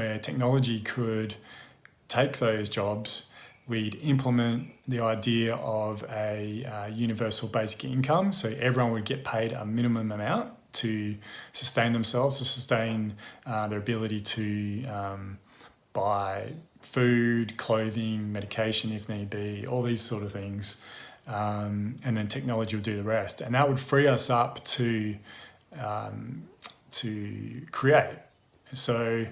where technology could take those jobs. We'd implement the idea of a universal basic income, so everyone would get paid a minimum amount to sustain themselves, to sustain their ability to buy food, clothing, medication if need be, all these sort of things. And then technology would do the rest. And that would free us up to create. So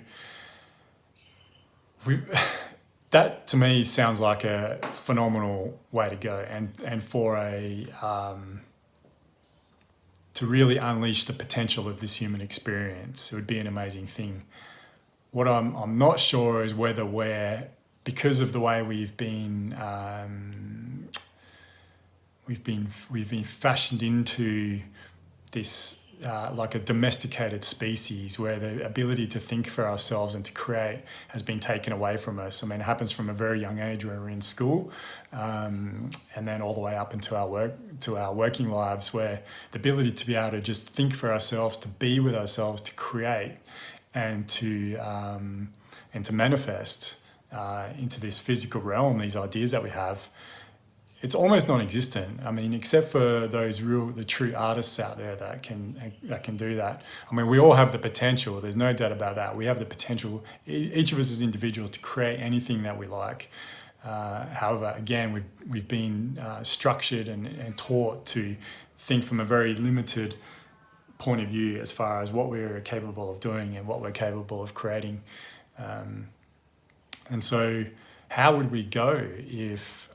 that to me sounds like a phenomenal way to go, and for to really unleash the potential of this human experience. It would be an amazing thing. What I'm not sure is whether because of the way we've been fashioned into this like a domesticated species, where the ability to think for ourselves and to create has been taken away from us. I mean, it happens from a very young age where we're in school, and then all the way up into our working lives, where the ability to be able to just think for ourselves, to be with ourselves, to create, and to manifest into this physical realm, these ideas that we have, it's almost non-existent. I mean, except for the true artists out there that can do that. I mean, we all have the potential. There's no doubt about that. We have the potential, each of us as individuals, to create anything that we like. However, again, we've been structured and taught to think from a very limited point of view as far as what we're capable of doing and what we're capable of creating. And so how would we go if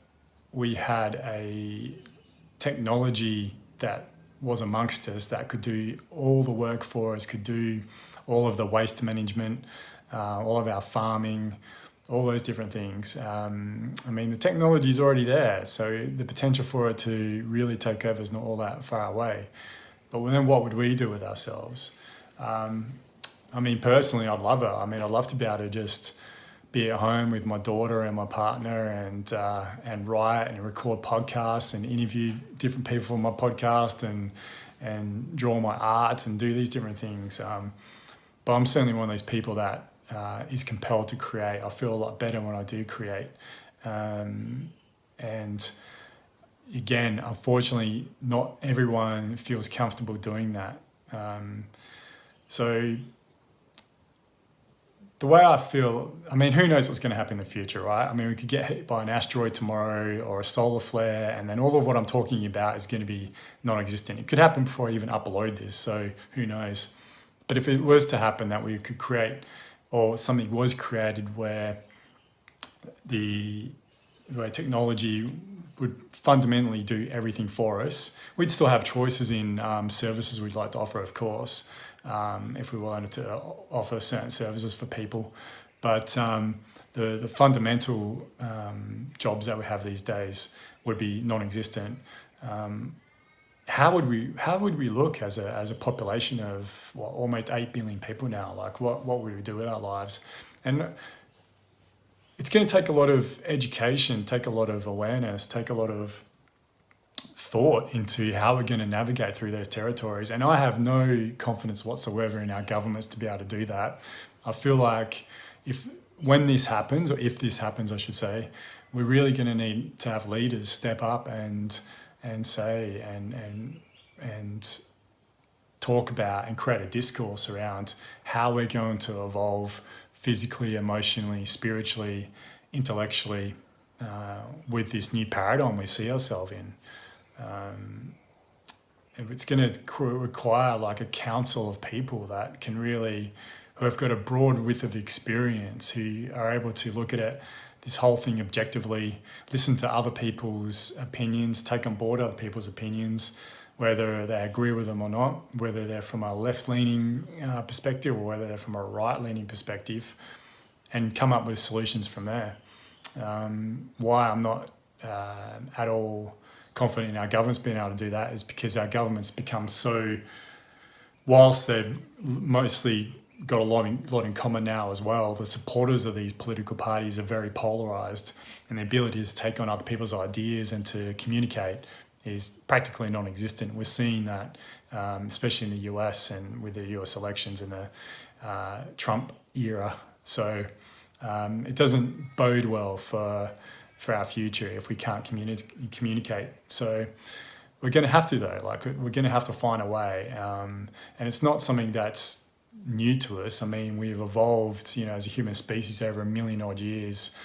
we had a technology that was amongst us that could do all the work for us, could do all of the waste management, all of our farming, all those different things. I mean, the technology is already there, so the potential for it to really take over is not all that far away. But then what would we do with ourselves? I mean, personally, I'd love it. I mean, I'd love to be able to just be at home with my daughter and my partner and write and record podcasts and interview different people on my podcast and draw my art and do these different things. But I'm certainly one of those people that is compelled to create. I feel a lot better when I do create. And again, unfortunately, not everyone feels comfortable doing that. So the way I feel, I mean, who knows what's going to happen in the future, right? I mean, we could get hit by an asteroid tomorrow or a solar flare, and then all of what I'm talking about is going to be non-existent. It could happen before I even upload this, so who knows? But if it was to happen that we could create, or something was created where where technology would fundamentally do everything for us, we'd still have choices in services we'd like to offer, of course. If we wanted to offer certain services for people. But the fundamental jobs that we have these days would be non-existent. How would we look as a population of almost 8 billion people now? Like what would we do with our lives? And it's going to take a lot of education, take a lot of awareness, take a lot of thought into how we're going to navigate through those territories. And I have no confidence whatsoever in our governments to be able to do that. I feel like when this happens, or if this happens, I should say, we're really going to need to have leaders step up and say and talk about and create a discourse around how we're going to evolve physically, emotionally, spiritually, intellectually with this new paradigm we see ourselves in. It's going to require like a council of people that who have got a broad width of experience, who are able to look at it, this whole thing objectively, listen to other people's opinions, take on board other people's opinions, whether they agree with them or not, whether they're from a left-leaning perspective or whether they're from a right-leaning perspective, and come up with solutions from there. Why I'm not at all confident in our governments being able to do that is because our governments become so, whilst they've mostly got a lot in common now as well, the supporters of these political parties are very polarised, and the ability to take on other people's ideas and to communicate is practically non-existent. We're seeing that, especially in the US and with the US elections in the Trump era So it doesn't bode well for our future if we can't communicate. So we're going to have to, though. Like, we're going to have to find a way, and it's not something that's new to us. I mean, we've evolved, as a human species over 1 million odd years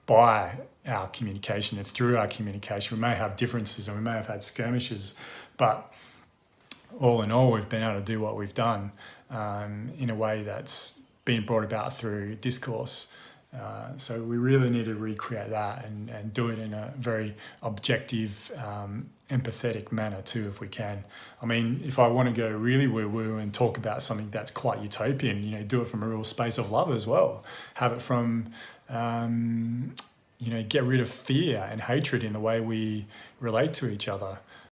by our communication and through our communication. We may have differences and we may have had skirmishes, but all in all, we've been able to do what we've done in a way that's been brought about through discourse. So we really need to recreate that and do it in a very objective, empathetic manner too, if we can. I mean, if I want to go really woo-woo and talk about something that's quite utopian, do it from a real space of love as well. Have it from, get rid of fear and hatred in the way we relate to each other.